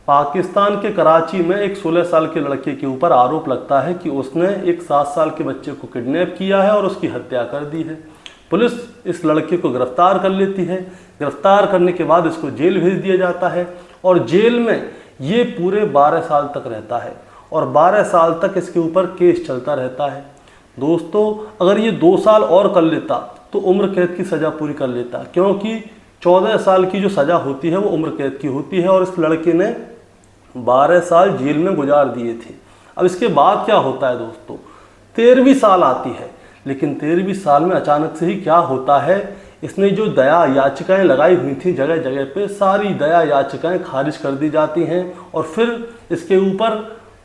पाकिस्तान के कराची में एक 16 साल के लड़के के ऊपर आरोप लगता है कि उसने एक 7 साल के बच्चे को किडनैप किया है और उसकी हत्या कर दी है। पुलिस इस लड़के को गिरफ्तार कर लेती है। गिरफ्तार करने के बाद इसको जेल भेज दिया जाता है और जेल में ये पूरे 12 साल तक रहता है और 12 साल तक इसके ऊपर केस चलता रहता है। दोस्तों, अगर ये 2 साल और कर लेता तो उम्र कैद की सज़ा पूरी कर लेता, क्योंकि 14 साल की जो सज़ा होती है वो उम्र कैद की होती है और इस लड़के ने 12 साल जेल में गुजार दिए थे। अब इसके बाद क्या होता है दोस्तों, 13वीं साल आती है, लेकिन 13वीं साल में अचानक से ही क्या होता है, इसने जो दया याचिकाएं लगाई हुई थी जगह जगह पे, सारी दया याचिकाएं खारिज कर दी जाती हैं और फिर इसके ऊपर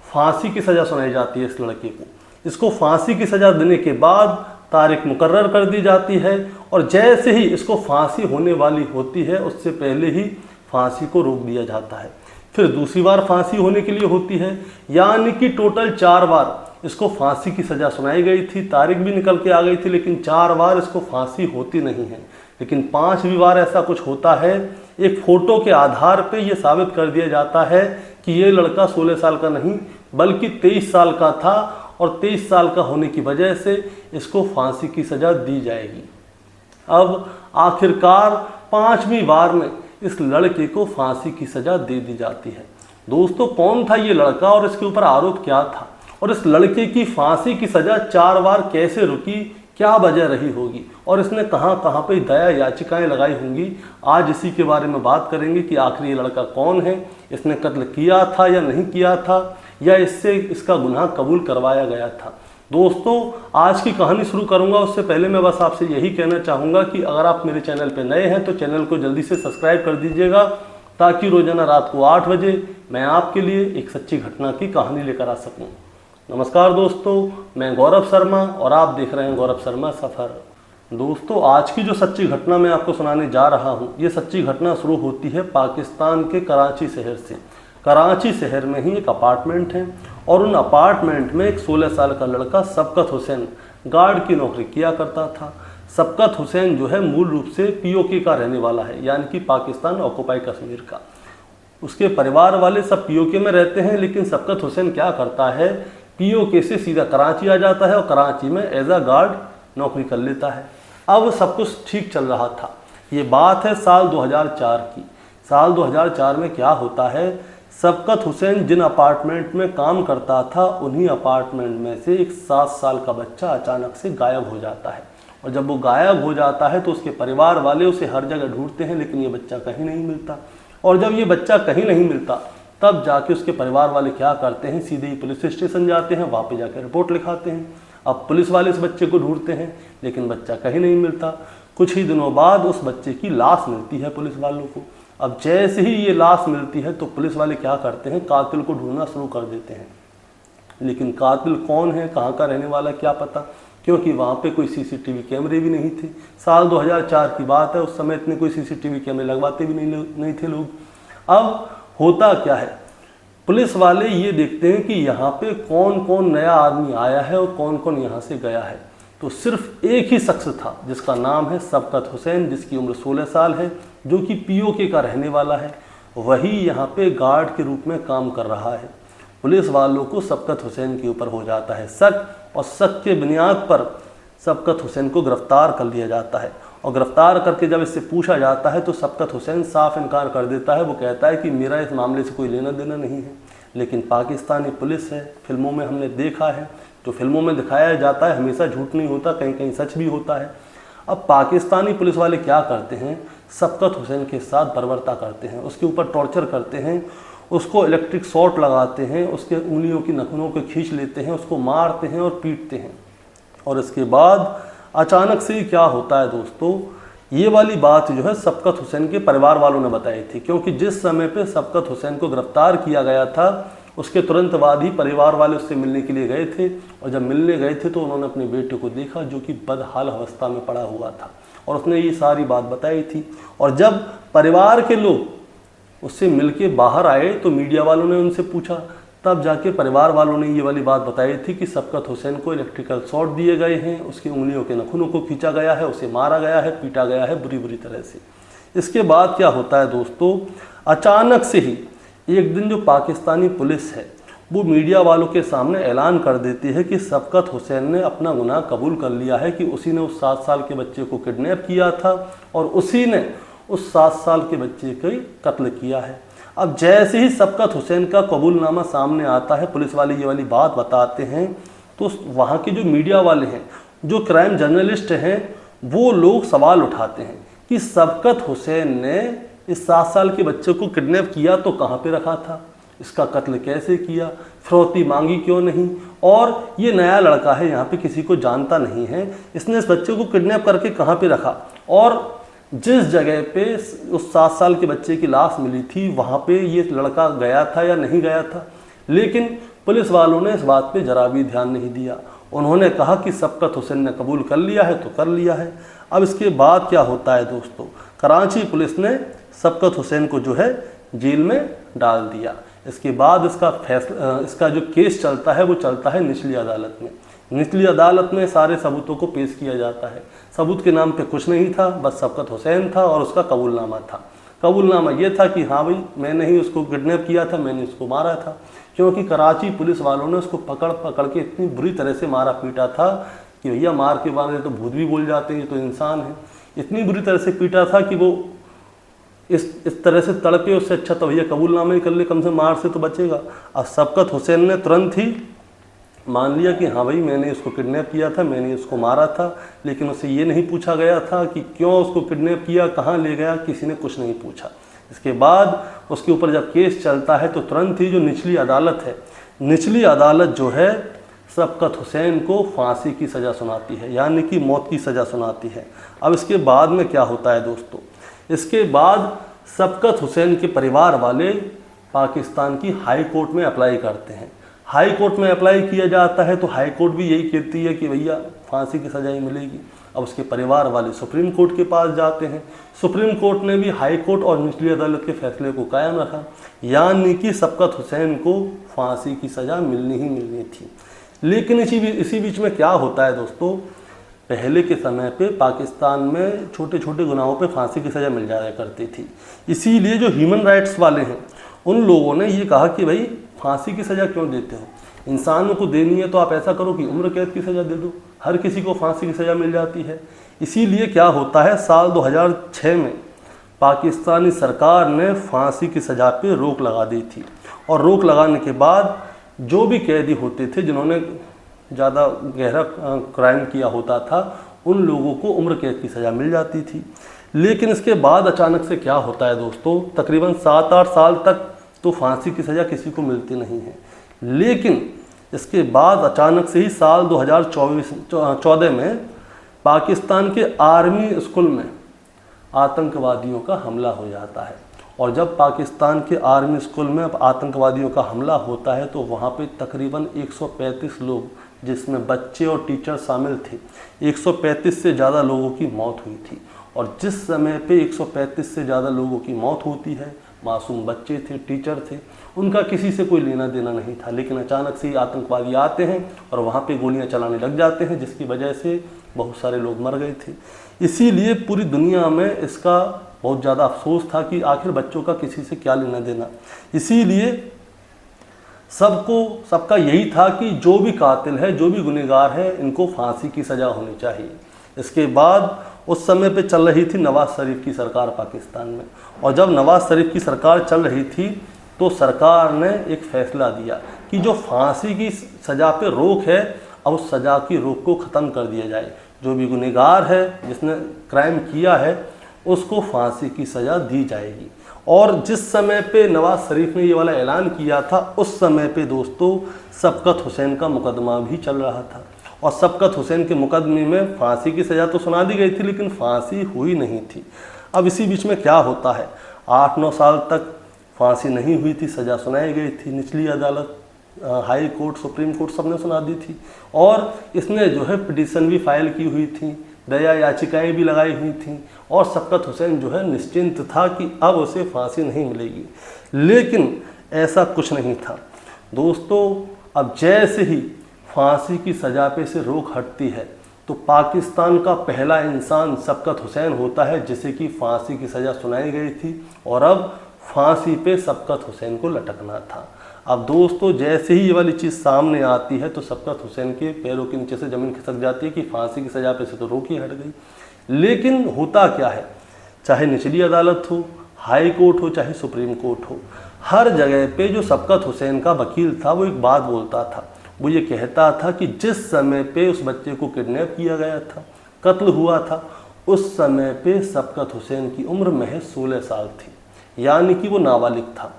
फांसी की सज़ा सुनाई जाती है। इस लड़के को इसको फांसी की सज़ा देने के बाद तारीख मुकर्रर कर दी जाती है और जैसे ही इसको फांसी होने वाली होती है उससे पहले ही फांसी को रोक दिया जाता है। फिर दूसरी बार फांसी होने के लिए होती है, यानी कि टोटल 4 बार इसको फांसी की सज़ा सुनाई गई थी, तारीख भी निकल के आ गई थी, लेकिन 4 बार इसको फांसी होती नहीं है। लेकिन 5वीं बार ऐसा कुछ होता है, एक फ़ोटो के आधार पे ये साबित कर दिया जाता है कि ये लड़का 16 साल का नहीं बल्कि 23 साल का था और 23 साल का होने की वजह से इसको फांसी की सज़ा दी जाएगी। अब आखिरकार 5वीं बार में इस लड़के को फांसी की सज़ा दे दी जाती है। दोस्तों, कौन था ये लड़का और इसके ऊपर आरोप क्या था और इस लड़के की फांसी की सज़ा 4 बार कैसे रुकी, क्या वजह रही होगी और इसने कहाँ कहाँ पे दया याचिकाएं लगाई होंगी, आज इसी के बारे में बात करेंगे कि आखिर ये लड़का कौन है, इसने कत्ल किया था या नहीं किया था, या इससे इसका गुनाह कबूल करवाया गया था। दोस्तों, आज की कहानी शुरू करूंगा उससे पहले मैं बस आपसे यही कहना चाहूँगा कि अगर आप मेरे चैनल पर नए हैं तो चैनल को जल्दी से सब्सक्राइब कर दीजिएगा, ताकि रोजाना रात को 8 बजे मैं आपके लिए एक सच्ची घटना की कहानी लेकर आ सकूँ। नमस्कार दोस्तों, मैं गौरव शर्मा और आप देख रहे हैं गौरव शर्मा सफ़र। दोस्तों, आज की जो सच्ची घटना मैं आपको सुनाने जा रहा हूँ, ये सच्ची घटना शुरू होती है पाकिस्तान के कराची शहर से। कराची शहर में ही एक अपार्टमेंट है और उन अपार्टमेंट में एक 16 साल का लड़का सबकत हुसैन गार्ड की नौकरी किया करता था। सबकत हुसैन जो है मूल रूप से पीओके का रहने वाला है, यानी कि पाकिस्तान ऑक्युपाई कश्मीर का। उसके परिवार वाले सब पीओके में रहते हैं, लेकिन सबकत हुसैन क्या करता है, पीओके से सीधा कराची आ जाता है और कराची में एज अ गार्ड नौकरी कर लेता है। अब सब कुछ ठीक चल रहा था। ये बात है साल 2004 की। साल 2004 में क्या होता है, सबकत हुसैन जिन अपार्टमेंट में काम करता था उन्हीं अपार्टमेंट में से एक 7 साल का बच्चा अचानक से गायब हो जाता है। और जब वो गायब हो जाता है तो उसके परिवार वाले उसे हर जगह ढूंढते हैं, लेकिन ये बच्चा कहीं नहीं मिलता। और जब ये बच्चा कहीं नहीं मिलता तब जाके उसके परिवार वाले क्या करते हैं, सीधे ही पुलिस स्टेशन जाते हैं, वहाँ पे जाकर रिपोर्ट लिखाते हैं। अब पुलिस वाले इस बच्चे को ढूंढते हैं, लेकिन बच्चा कहीं नहीं मिलता। कुछ ही दिनों बाद उस बच्चे की लाश मिलती है पुलिस वालों को। अब जैसे ही ये लाश मिलती है तो पुलिस वाले क्या करते हैं, कातिल को ढूंढना शुरू कर देते हैं। लेकिन कातिल कौन है, कहाँ का रहने वाला, क्या पता, क्योंकि वहाँ पे कोई सीसीटीवी कैमरे भी नहीं थे। साल 2004 की बात है, उस समय इतने कोई सीसीटीवी कैमरे लगवाते भी नहीं थे लोग। अब होता क्या है, पुलिस वाले ये देखते हैं कि यहाँ पे कौन कौन नया आदमी आया है और कौन कौन यहाँ से गया है। तो सिर्फ एक ही शख्स था जिसका नाम है सबकत हुसैन, जिसकी उम्र 16 साल है, जो कि पीओके का रहने वाला है। वही यहाँ पे गार्ड के रूप में काम कर रहा है। पुलिस वालों को सबकत हुसैन के ऊपर हो जाता है शक, और शक के बुनियाद पर सबकत हुसैन को गिरफ्तार कर लिया जाता है। और गिरफ्तार करके जब इससे पूछा जाता है तो सबकत हुसैन साफ इनकार कर देता है। वो कहता है कि मेरा इस मामले से कोई लेना देना नहीं है। लेकिन पाकिस्तानी पुलिस है, फिल्मों में हमने देखा है, जो फिल्मों में दिखाया जाता है हमेशा झूठ नहीं होता, कहीं कहीं सच भी होता है। अब पाकिस्तानी पुलिस वाले क्या करते हैं, सबकत हुसैन के साथ बर्बरता करते हैं, उसके ऊपर टॉर्चर करते हैं, उसको इलेक्ट्रिक शॉट लगाते हैं, उसके उंगलियों की नखूनों को खींच लेते हैं, उसको मारते हैं और पीटते हैं। और इसके बाद अचानक से क्या होता है दोस्तों, ये वाली बात जो है सबकत हुसैन के परिवार वालों ने बताई थी, क्योंकि जिस समय पे सबकत हुसैन को गिरफ्तार किया गया था उसके तुरंत बाद ही परिवार वाले उससे मिलने के लिए गए थे। और जब मिलने गए थे तो उन्होंने अपने बेटे को देखा जो कि बदहाल अवस्था में पड़ा हुआ था, और उसने ये सारी बात बताई थी। और जब परिवार के लोग उससे मिलके बाहर आए तो मीडिया वालों ने उनसे पूछा, तब जाके परिवार वालों ने ये वाली बात बताई थी कि सबकत हुसैन को इलेक्ट्रिकल शॉट दिए गए हैं, उसकी उंगलियों के नखूनों को खींचा गया है, उसे मारा गया है, पीटा गया है बुरी बुरी तरह से। इसके बाद क्या होता है दोस्तों, अचानक से ही एक दिन जो पाकिस्तानी पुलिस है वो मीडिया वालों के सामने ऐलान कर देती है कि शफकत हुसैन ने अपना गुनाह कबूल कर लिया है कि उसी ने उस 7 साल के बच्चे को किडनैप किया था और उसी ने उस 7 साल के बच्चे का कत्ल किया है। अब जैसे ही शफकत हुसैन का कबूलनामा सामने आता है, पुलिस वाले ये वाली बात बताते हैं, तो वहाँ के जो मीडिया वाले हैं, जो क्राइम जर्नलिस्ट हैं, वो लोग सवाल उठाते हैं कि शफकत हुसैन ने इस 7 साल के बच्चे को किडनैप किया तो कहाँ पे रखा था, इसका कत्ल कैसे किया, फिरौती मांगी क्यों नहीं, और ये नया लड़का है, यहाँ पे किसी को जानता नहीं है, इसने इस बच्चे को किडनैप करके कहाँ पे रखा, और जिस जगह पे उस 7 साल के बच्चे की लाश मिली थी वहाँ पे ये लड़का गया था या नहीं गया था। लेकिन पुलिस वालों ने इस बात पे जरा भी ध्यान नहीं दिया। उन्होंने कहा कि शफकत हुसैन ने कबूल कर लिया है तो कर लिया है। अब इसके बाद क्या होता है दोस्तों, कराची पुलिस ने शफकत हुसैन को जो है जेल में डाल दिया। इसके बाद इसका जो केस चलता है वो चलता है निचली अदालत में। निचली अदालत में सारे सबूतों को पेश किया जाता है। सबूत के नाम पे कुछ नहीं था, बस शफकत हुसैन था और उसका कबूलनामा था। कबूलनामा ये था कि हाँ भाई मैंने ही उसको किडनैप किया था, मैंने उसको मारा था, क्योंकि कराची पुलिस वालों ने उसको पकड़ पकड़ के इतनी बुरी तरह से मारा पीटा था कि भैया मार के बाद तो भूत भी बोल जाते हैं, ये तो इंसान है। इतनी बुरी तरह से पीटा था कि वो इस तरह से तड़पे, उससे अच्छा तो भैया कबूलनामा ही कर ले, कम से मार से तो बचेगा। अब शफकत हुसैन ने तुरंत ही मान लिया कि हाँ भाई मैंने इसको किडनैप किया था, मैंने इसको मारा था, लेकिन उससे ये नहीं पूछा गया था कि क्यों उसको किडनैप किया, कहाँ ले गया, किसी ने कुछ नहीं पूछा। इसके बाद उसके ऊपर जब केस चलता है तो तुरंत ही जो निचली अदालत है, निचली अदालत जो है शफकत हुसैन को फांसी की सज़ा सुनाती है, यानी कि मौत की सज़ा सुनाती है। अब इसके बाद में क्या होता है दोस्तों, इसके बाद शफकत हुसैन के परिवार वाले पाकिस्तान की हाई कोर्ट में अप्लाई करते हैं। हाई कोर्ट में अप्लाई किया जाता है तो हाई कोर्ट भी यही कहती है कि भैया फांसी की सज़ा ही मिलेगी। अब उसके परिवार वाले सुप्रीम कोर्ट के पास जाते हैं। सुप्रीम कोर्ट ने भी हाई कोर्ट और निचली अदालत के फैसले को कायम रखा, यानी कि शफकत हुसैन को फांसी की सज़ा मिलनी ही मिलनी थी। लेकिन इसी बीच में क्या होता है दोस्तों, पहले के समय पे पाकिस्तान में छोटे छोटे गुनाहों पे फांसी की सज़ा मिल जाया करती थी। इसीलिए जो ह्यूमन राइट्स वाले हैं उन लोगों ने ये कहा कि भाई फांसी की सज़ा क्यों देते हो, इंसानों को देनी है तो आप ऐसा करो कि उम्र कैद की सज़ा दे दो, हर किसी को फांसी की सज़ा मिल जाती है। इसीलिए क्या होता है, साल 2006 में पाकिस्तानी सरकार ने फांसी की सज़ा पे रोक लगा दी थी, और रोक लगाने के बाद जो भी कैदी होते थे जिन्होंने ज़्यादा गहरा क्राइम किया होता था उन लोगों को उम्र कैद की सज़ा मिल जाती थी। लेकिन इसके बाद अचानक से क्या होता है दोस्तों, तकरीबन 7-8 साल तक तो फांसी की सज़ा किसी को मिलती नहीं है। लेकिन इसके बाद अचानक से ही साल 2014 में पाकिस्तान के आर्मी स्कूल में आतंकवादियों का हमला हो जाता है। और जब पाकिस्तान के आर्मी स्कूल में आतंकवादियों का हमला होता है तो वहाँ पे तकरीबन 135 लोग, जिसमें बच्चे और टीचर शामिल थे, 135 से ज़्यादा लोगों की मौत हुई थी। और जिस समय पे 135 से ज़्यादा लोगों की मौत होती है, मासूम बच्चे थे, टीचर थे, उनका किसी से कोई लेना देना नहीं था। लेकिन अचानक से ही आतंकवादी आते हैं और वहाँ पे गोलियाँ चलाने लग जाते हैं, जिसकी वजह से बहुत सारे लोग मर गए थे। इसीलिए पूरी दुनिया में इसका बहुत ज़्यादा अफसोस था कि आखिर बच्चों का किसी से क्या लेना देना। इसीलिए सबका यही था कि जो भी कातिल है, जो भी गुनहगार है, इनको फांसी की सज़ा होनी चाहिए। इसके बाद उस समय पे चल रही थी नवाज़ शरीफ की सरकार पाकिस्तान में, और जब नवाज़ शरीफ की सरकार चल रही थी तो सरकार ने एक फ़ैसला दिया कि जो फांसी की सज़ा पे रोक है, अब उस सज़ा की रोक को ख़त्म कर दिया जाए। जो भी गुनहगार है, जिसने क्राइम किया है, उसको फांसी की सज़ा दी जाएगी। और जिस समय पे नवाज़ शरीफ ने ये वाला ऐलान किया था, उस समय पे दोस्तों शफकत हुसैन का मुकदमा भी चल रहा था, और शफकत हुसैन के मुकदमे में फांसी की सज़ा तो सुना दी गई थी, लेकिन फांसी हुई नहीं थी। अब इसी बीच में क्या होता है, 8-9 साल तक फांसी नहीं हुई थी, सज़ा सुनाई गई थी। निचली अदालत, हाई कोर्ट, सुप्रीम कोर्ट सबने सुना दी थी, और इसने जो है पिटीशन भी फाइल की हुई थी, दया याचिकाएं भी लगाई हुई थी, और शफकत हुसैन जो है निश्चिंत था कि अब उसे फांसी नहीं मिलेगी। लेकिन ऐसा कुछ नहीं था दोस्तों। अब जैसे ही फांसी की सज़ा पे से रोक हटती है तो पाकिस्तान का पहला इंसान शफकत हुसैन होता है, जिसे कि फांसी की सज़ा सुनाई गई थी, और अब फांसी पे शफकत हुसैन को लटकना था। अब दोस्तों जैसे ही ये वाली चीज़ सामने आती है तो शफकत हुसैन के पैरों के नीचे से ज़मीन खिसक जाती है कि फांसी की सज़ा पे से तो रोक ही हट गई। लेकिन होता क्या है, चाहे निचली अदालत हो, हाई कोर्ट हो, चाहे सुप्रीम कोर्ट हो, हर जगह पे जो शफकत हुसैन का वकील था वो एक बात बोलता था। वो ये कहता था कि जिस समय पे उस बच्चे को किडनैप किया गया था, कत्ल हुआ था, उस समय पे शफकत हुसैन की उम्र महज 16 साल थी, यानी कि वो नाबालिग था।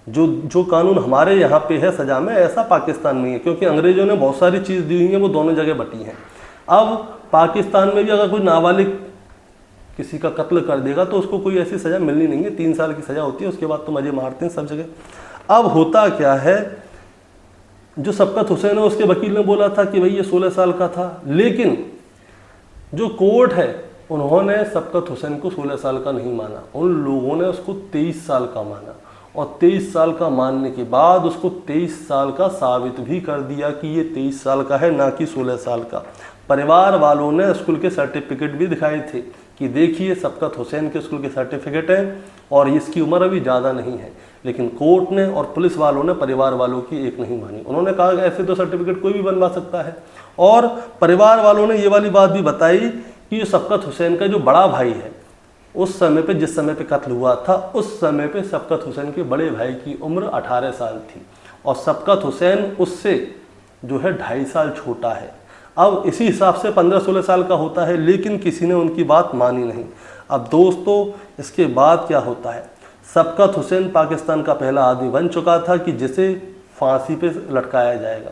जो कानून हमारे यहाँ पे है सज़ा में, ऐसा पाकिस्तान में है, क्योंकि अंग्रेज़ों ने बहुत सारी चीज़ दी हुई है, वो दोनों जगह बटी हैं। अब पाकिस्तान में भी अगर कोई नाबालिग किसी का कत्ल कर देगा तो उसको कोई ऐसी सज़ा मिलनी नहीं है, 3 साल की सज़ा होती है, उसके बाद तो मज़े मारते हैं सब जगह। अब होता क्या है, जो शफकत हुसैन है उसके वकील ने बोला था कि भाई ये 16 साल का था, लेकिन जो कोर्ट है उन्होंने शफकत हुसैन को 16 साल का नहीं माना, उन लोगों ने उसको 23 साल का माना। और 23 साल का मानने के बाद उसको 23 साल का साबित भी कर दिया कि ये 23 साल का है, ना कि 16 साल का। परिवार वालों ने स्कूल के सर्टिफिकेट भी दिखाए थे कि देखिए शफकत हुसैन के स्कूल के सर्टिफिकेट हैं और इसकी उम्र अभी ज़्यादा नहीं है। लेकिन कोर्ट ने और पुलिस वालों ने परिवार वालों की एक नहीं मानी। उन्होंने कहा ऐसे तो सर्टिफिकेट कोई भी बनवा सकता है। और परिवार वालों ने ये वाली बात भी बताई कि ये शफकत हुसैन का जो बड़ा भाई है, उस समय पे जिस समय पे कत्ल हुआ था, उस समय पे शफकत हुसैन के बड़े भाई की उम्र 18 साल थी और शफकत हुसैन उससे जो है 2.5 साल छोटा है। अब इसी हिसाब से 15-16 साल का होता है, लेकिन किसी ने उनकी बात मानी नहीं। अब दोस्तों इसके बाद क्या होता है, शफकत हुसैन पाकिस्तान का पहला आदमी बन चुका था कि जिसे फांसी पे लटकाया जाएगा।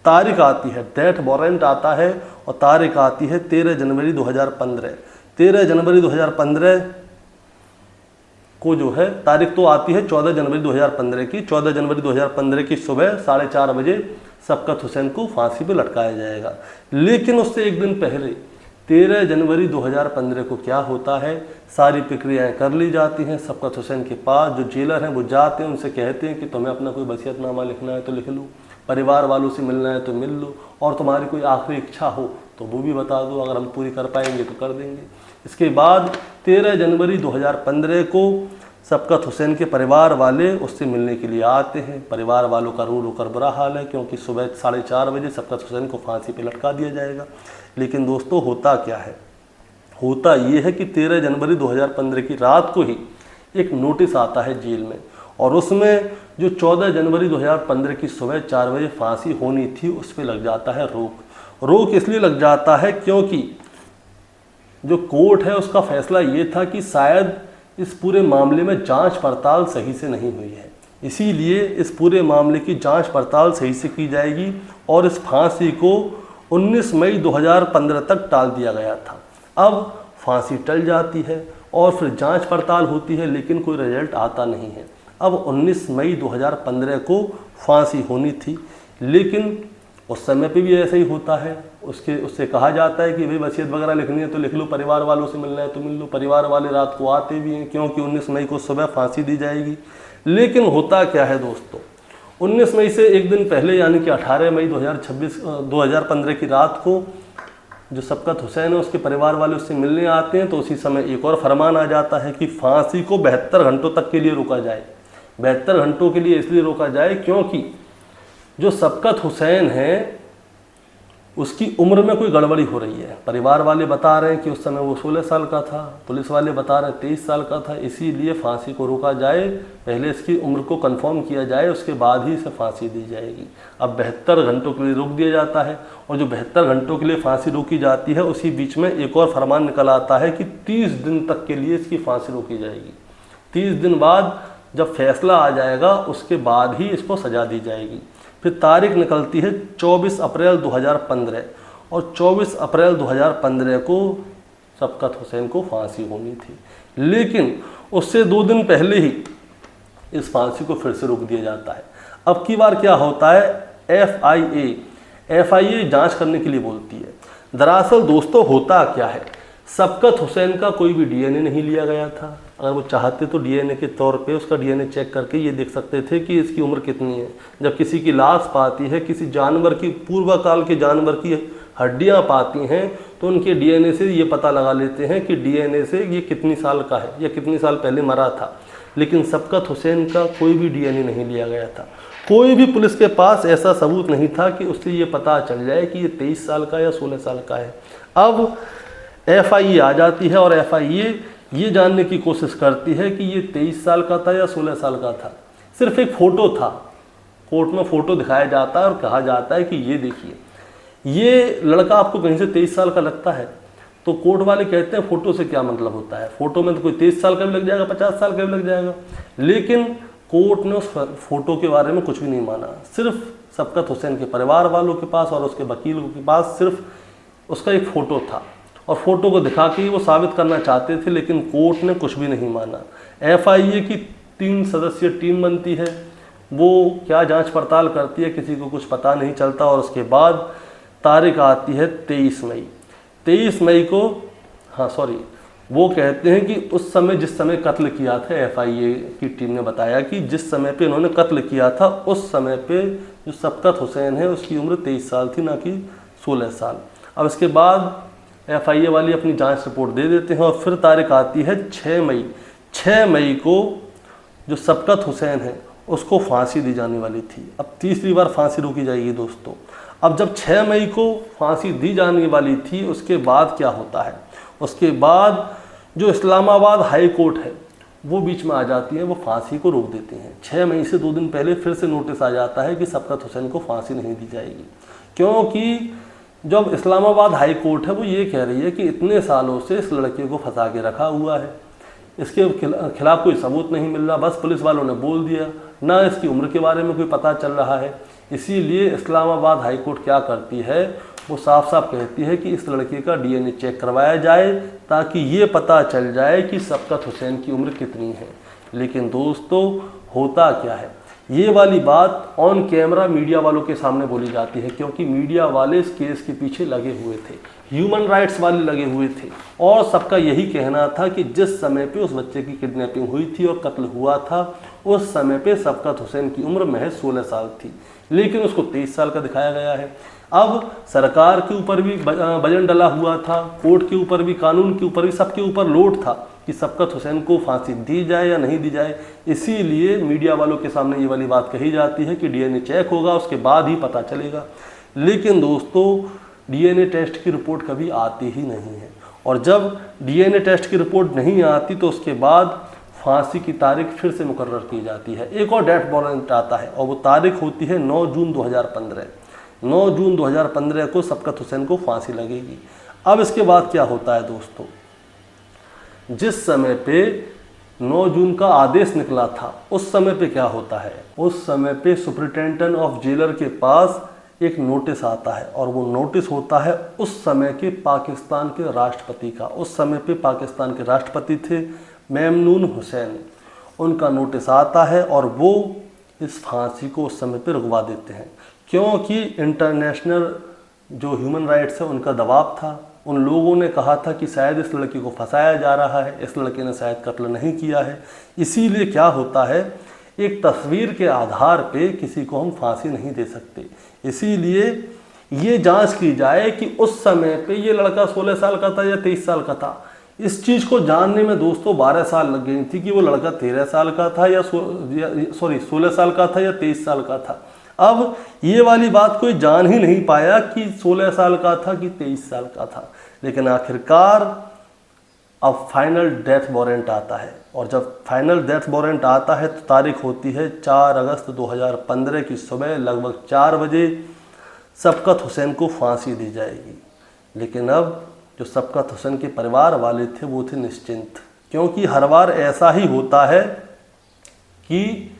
तारीख आती है, डेथ वारंट आता है और तारीख आती है 13 जनवरी 2015। 13 जनवरी 2015 को जो है तारीख तो आती है 14 जनवरी 2015 की। 14 जनवरी 2015 की सुबह 4:30 बजे शफकत हुसैन को फांसी पे लटकाया जाएगा। लेकिन उससे एक दिन पहले 13 जनवरी 2015 को क्या होता है, सारी प्रक्रियाएं कर ली जाती हैं। शफकत हुसैन के पास जो जेलर हैं वो जाते हैं, उनसे कहते हैं कि तुम्हें अपना कोई वसीयतनामा लिखना है तो लिख लो, परिवार वालों से मिलना है तो मिल लो, और तुम्हारी कोई आखिरी इच्छा हो तो वो भी बता दो, अगर हम पूरी कर पाएंगे तो कर देंगे। इसके बाद 13 जनवरी 2015 को शफकत हुसैन के परिवार वाले उससे मिलने के लिए आते हैं। परिवार वालों का रो रो कर बुरा हाल है, क्योंकि सुबह 4:30 बजे शफकत हुसैन को फांसी पे लटका दिया जाएगा। लेकिन दोस्तों होता क्या है, होता ये है कि 13 जनवरी 2015 की रात को ही एक नोटिस आता है जेल में, और उसमें जो 14 जनवरी 2015 की सुबह 4 बजे फांसी होनी थी उस पर लग जाता है रोक। रोक इसलिए लग जाता है क्योंकि जो कोर्ट है उसका फैसला ये था कि शायद इस पूरे मामले में जांच पड़ताल सही से नहीं हुई है, इसीलिए इस पूरे मामले की जांच पड़ताल सही से की जाएगी और इस फांसी को 19 मई 2015 तक टाल दिया गया था। अब फांसी टल जाती है और फिर जांच पड़ताल होती है, लेकिन कोई रिजल्ट आता नहीं है। अब 19 मई 2015 को फांसी होनी थी, लेकिन उस समय पे भी ऐसा ही होता है। उससे कहा जाता है कि भाई वसीयत वगैरह लिखनी है तो लिख लो, परिवार वालों से मिलना है तो मिल लो। परिवार वाले रात को आते भी हैं, क्योंकि 19 मई को सुबह फांसी दी जाएगी। लेकिन होता क्या है दोस्तों, 19 मई से एक दिन पहले यानी कि 18 मई 2015 की रात को जो शफकत हुसैन है उसके परिवार वाले उससे मिलने आते हैं, तो उसी समय एक और फरमान आ जाता है कि फांसी को 72 घंटों तक के लिए रोका जाए। 72 घंटों के लिए इसलिए रोका जाए क्योंकि जो शफकत हुसैन है उसकी उम्र में कोई गड़बड़ी हो रही है। परिवार वाले बता रहे हैं कि उस समय वो 16 साल का था, पुलिस वाले बता रहे हैं 23 साल का था, इसीलिए फांसी को रोका जाए, पहले इसकी उम्र को कंफर्म किया जाए, उसके बाद ही इसे फांसी दी जाएगी। अब 72 घंटों के लिए रोक दिया जाता है, और जो 72 घंटों के लिए फांसी रोकी जाती है उसी बीच में एक और फरमान निकल आता है कि 30 दिन तक के लिए इसकी फांसी रोकी जाएगी। 30 दिन बाद जब फैसला आ जाएगा उसके बाद ही इसको सजा दी जाएगी। फिर तारीख निकलती है 24 अप्रैल 2015, और 24 अप्रैल 2015 को शफकत हुसैन को फांसी होनी थी। लेकिन उससे 2 दिन पहले ही इस फांसी को फिर से रोक दिया जाता है। अब की बार क्या होता है, FIA जांच करने के लिए बोलती है। दरअसल दोस्तों होता क्या है, शफकत हुसैन का कोई भी DNA नहीं लिया गया था। अगर वो चाहते तो DNA के तौर पे उसका DNA चेक करके ये देख सकते थे कि इसकी उम्र कितनी है। जब किसी की लाश पाती है, किसी जानवर की, पूर्वकाल के जानवर की हड्डियां पाती हैं, तो उनके DNA से ये पता लगा लेते हैं कि DNA से ये कितनी साल का है या कितनी साल पहले मरा था। लेकिन शफकत हुसैन का कोई भी डीएनए नहीं लिया गया था। कोई भी पुलिस के पास ऐसा सबूत नहीं था कि उससे ये पता चल जाए कि ये 23 साल का या 16 साल का है। अब एफआईए आ जाती है और एफआईए ये जानने की कोशिश करती है कि ये 23 साल का था या 16 साल का था। सिर्फ एक फ़ोटो था, कोर्ट में फ़ोटो दिखाया जाता है और कहा जाता है कि ये देखिए ये लड़का आपको कहीं से 23 साल का लगता है। तो कोर्ट वाले कहते हैं फ़ोटो से क्या मतलब होता है, फ़ोटो में तो कोई 23 साल का भी लग जाएगा, 50 साल का भी लग जाएगा। लेकिन कोर्ट ने उस फ़ोटो के बारे में कुछ भी नहीं माना। सिर्फ शफकत हुसैन के परिवार वालों के पास और उसके वकील के पास सिर्फ उसका एक फ़ोटो था और फ़ोटो को दिखा के वो साबित करना चाहते थे, लेकिन कोर्ट ने कुछ भी नहीं माना। एफआईए की 3 सदस्यीय टीम बनती है, वो क्या जांच पड़ताल करती है किसी को कुछ पता नहीं चलता। और उसके बाद तारीख आती है 23 मई। 23 मई को वो कहते हैं कि उस समय जिस समय कत्ल किया था, एफआईए की टीम ने बताया कि जिस समय पे इन्होंने कत्ल किया था उस समय पे जो शफकत हुसैन है उसकी उम्र 23 साल थी, ना कि 16 साल। अब इसके बाद एफआईए वाली अपनी जांच रिपोर्ट दे देते हैं और फिर तारीख आती है 6 मई। 6 मई को जो शफकत हुसैन है उसको फांसी दी जाने वाली थी। अब तीसरी बार फांसी रोकी जाएगी दोस्तों। अब जब 6 मई को फांसी दी जाने वाली थी उसके बाद क्या होता है, उसके बाद जो इस्लामाबाद हाई कोर्ट है वो बीच में आ जाती है, वो फांसी को रोक देते हैं। 6 मई से 2 दिन पहले फिर से नोटिस आ जाता है कि शफकत हुसैन को फांसी नहीं दी जाएगी, क्योंकि जब इस्लामाबाद हाई कोर्ट है वो ये कह रही है कि इतने सालों से इस लड़के को फंसा के रखा हुआ है, इसके खिलाफ कोई सबूत नहीं मिल रहा, बस पुलिस वालों ने बोल दिया, ना इसकी उम्र के बारे में कोई पता चल रहा है। इसीलिए इस्लामाबाद हाई कोर्ट क्या करती है, वो साफ साफ कहती है कि इस लड़के का डीएनए चेक करवाया जाए ताकि ये पता चल जाए कि शफकत हुसैन की उम्र कितनी है। लेकिन दोस्तों होता क्या है, ये वाली बात ऑन कैमरा मीडिया वालों के सामने बोली जाती है, क्योंकि मीडिया वाले इस केस के पीछे लगे हुए थे, ह्यूमन राइट्स वाले लगे हुए थे और सबका यही कहना था कि जिस समय पे उस बच्चे की किडनैपिंग हुई थी और कत्ल हुआ था उस समय पे शफकत हुसैन की उम्र महज 16 साल थी, लेकिन उसको 23 साल का दिखाया गया है। अब सरकार के ऊपर भी वजन डला हुआ था, कोर्ट के ऊपर भी, कानून के ऊपर भी, सबके ऊपर लोड था कि शफकत हुसैन को फांसी दी जाए या नहीं दी जाए। इसीलिए मीडिया वालों के सामने ये वाली बात कही जाती है कि डीएनए चेक होगा उसके बाद ही पता चलेगा। लेकिन दोस्तों डीएनए टेस्ट की रिपोर्ट कभी आती ही नहीं है, और जब डीएनए टेस्ट की रिपोर्ट नहीं आती तो उसके बाद फांसी की तारीख फिर से मुकर्रर की जाती है। एक और डेथ वारंट आता है और वो तारीख होती है 9 जून 2015। 9 जून 2015 को शफकत हुसैन को फांसी लगेगी। अब इसके बाद क्या होता है दोस्तों, जिस समय पे 9 जून का आदेश निकला था उस समय पे क्या होता है, उस समय पे सुपरिटेंडेंट ऑफ जेलर के पास एक नोटिस आता है और वो नोटिस होता है उस समय के पाकिस्तान के राष्ट्रपति का। उस समय पे पाकिस्तान के राष्ट्रपति थे मेमनून हुसैन, उनका नोटिस आता है और वो इस फांसी को उस समय पे रुकवा देते हैं, क्योंकि इंटरनेशनल जो ह्यूमन राइट्स है उनका दबाव था। उन लोगों ने कहा था कि शायद इस लड़के को फंसाया जा रहा है, इस लड़के ने शायद कत्ल नहीं किया है। इसीलिए क्या होता है, एक तस्वीर के आधार पे किसी को हम फांसी नहीं दे सकते। इसीलिए ये जांच की जाए कि उस समय पे ये लड़का 16 साल का था या 23 साल का था। इस चीज़ को जानने में दोस्तों 12 साल लग गई थी कि वो लड़का 13 साल का था या 16 साल का था या 23 साल का था। अब ये वाली बात कोई जान ही नहीं पाया कि 16 साल का था कि 23 साल का था। लेकिन आखिरकार अब फाइनल डेथ वारंट आता है, और जब फाइनल डेथ वारंट आता है तो तारीख होती है 4 अगस्त 2015 की सुबह लगभग 4 बजे शफकत हुसैन को फांसी दी जाएगी। लेकिन अब जो शफकत हुसैन के परिवार वाले थे वो थे निश्चिंत, क्योंकि हर बार ऐसा ही होता है कि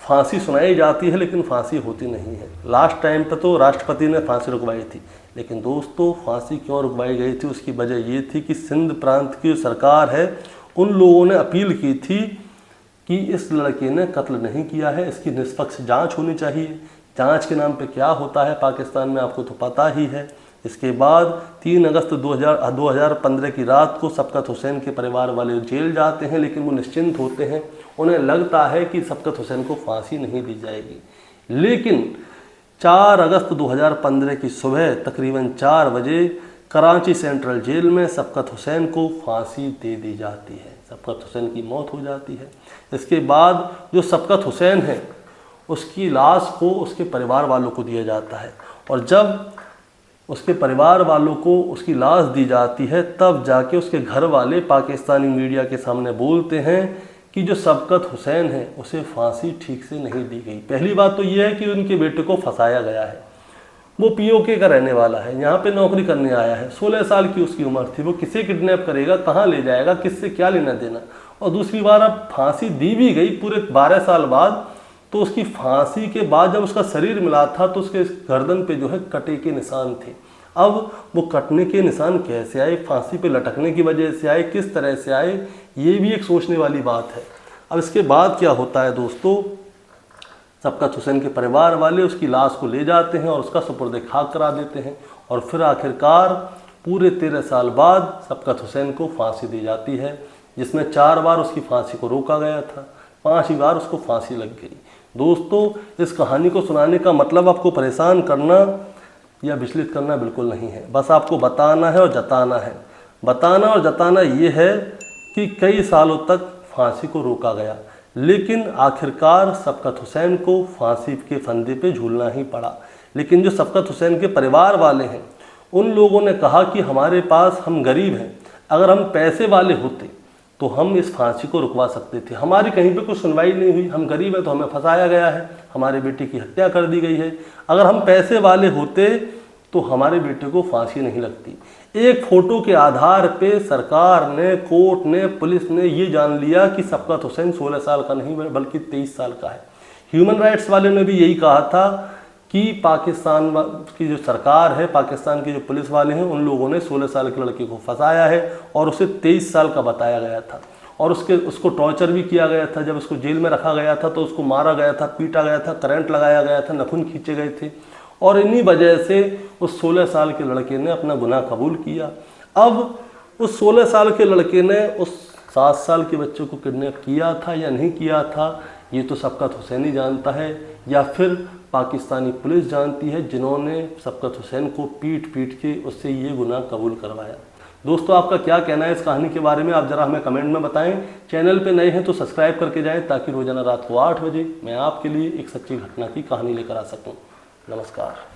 फांसी सुनाई जाती है लेकिन फांसी होती नहीं है। लास्ट टाइम पे तो राष्ट्रपति ने फांसी रुकवाई थी, लेकिन दोस्तों फांसी क्यों रुकवाई गई थी उसकी वजह ये थी कि सिंध प्रांत की सरकार है उन लोगों ने अपील की थी कि इस लड़के ने कत्ल नहीं किया है, इसकी निष्पक्ष जांच होनी चाहिए। जांच के नाम पे क्या होता है पाकिस्तान में आपको तो पता ही है। इसके बाद 3 अगस्त 2015 की रात को शफकत हुसैन के परिवार वाले जेल जाते हैं, लेकिन वो निश्चिंत होते हैं, उन्हें लगता है कि शफकत हुसैन को फांसी नहीं दी जाएगी। लेकिन 4 अगस्त 2015 की सुबह तकरीबन 4 बजे कराची सेंट्रल जेल में शफकत हुसैन को फांसी दे दी जाती है। शफकत हुसैन की मौत हो जाती है। इसके बाद जो शफकत हुसैन है उसकी लाश को उसके परिवार वालों को दिया जाता है, और जब उसके परिवार वालों को उसकी लाश दी जाती है तब जाके उसके घर वाले पाकिस्तानी मीडिया के सामने बोलते हैं कि जो शफकत हुसैन है उसे फांसी ठीक से नहीं दी गई। पहली बात तो ये है कि उनके बेटे को फंसाया गया है। वो पीओके का रहने वाला है, यहाँ पे नौकरी करने आया है, 16 साल की उसकी उम्र थी। वो किसे किडनैप करेगा, कहाँ ले जाएगा, किससे क्या लेना देना। और दूसरी बार अब फांसी दी भी गई पूरे 12 साल बाद, तो उसकी फांसी के बाद जब उसका शरीर मिला था तो उसके गर्दन पे जो है कटे के निशान थे। अब वो कटने के निशान कैसे आए, फांसी पे लटकने की वजह से आए, किस तरह से आए, ये भी एक सोचने वाली बात है। अब इसके बाद क्या होता है दोस्तों, शफकत हुसैन के परिवार वाले उसकी लाश को ले जाते हैं और उसका सुपुर्द खाक करा देते हैं, और फिर आखिरकार पूरे 13 साल बाद शफकत हुसैन को फांसी दी जाती है, जिसमें 4 बार उसकी फांसी को रोका गया था, 5वीं बार उसको फांसी लग गई। दोस्तों, इस कहानी को सुनाने का मतलब आपको परेशान करना या विचलित करना बिल्कुल नहीं है, बस आपको बताना है और जताना है। बताना और जताना ये है कि कई सालों तक फांसी को रोका गया, लेकिन आखिरकार शफकत हुसैन को फांसी के फंदे पे झूलना ही पड़ा। लेकिन जो शफकत हुसैन के परिवार वाले हैं उन लोगों ने कहा कि हमारे पास, हम गरीब हैं, अगर हम पैसे वाले होते तो हम इस फांसी को रुकवा सकते थे। हमारी कहीं पे कुछ सुनवाई नहीं हुई, हम गरीब हैं तो हमें फंसाया गया है, हमारे बेटे की हत्या कर दी गई है। अगर हम पैसे वाले होते तो हमारे बेटे को फांसी नहीं लगती। एक फ़ोटो के आधार पे सरकार ने, कोर्ट ने, पुलिस ने ये जान लिया कि शफकत हुसैन 16 साल का नहीं बल्कि 23 साल का है। ह्यूमन राइट्स वाले ने भी यही कहा था कि पाकिस्तान की जो सरकार है, पाकिस्तान के जो पुलिस वाले हैं, उन लोगों ने 16 साल के लड़के को फंसाया है और उसे 23 साल का बताया गया था, और उसको टॉर्चर भी किया गया था। जब उसको जेल में रखा गया था तो उसको मारा गया था, पीटा गया था, करंट लगाया गया था, नाखून खींचे गए थे, और इन्हीं वजह से उस 16 साल के लड़के ने अपना गुनाह कबूल किया। अब उस 16 साल के लड़के ने उस 7 साल के बच्चे को किडनैप किया था या नहीं किया था, ये तो शफकत हुसैन ही जानता है, या फिर पाकिस्तानी पुलिस जानती है, जिन्होंने शफकत हुसैन को पीट के उससे ये गुनाह कबूल करवाया। दोस्तों, आपका क्या कहना है इस कहानी के बारे में, आप ज़रा हमें कमेंट में बताएं। चैनल पे नए हैं तो सब्सक्राइब करके जाएं, ताकि रोज़ाना रात को 8 बजे मैं आपके लिए एक सच्ची घटना की कहानी लेकर आ सकूं। नमस्कार।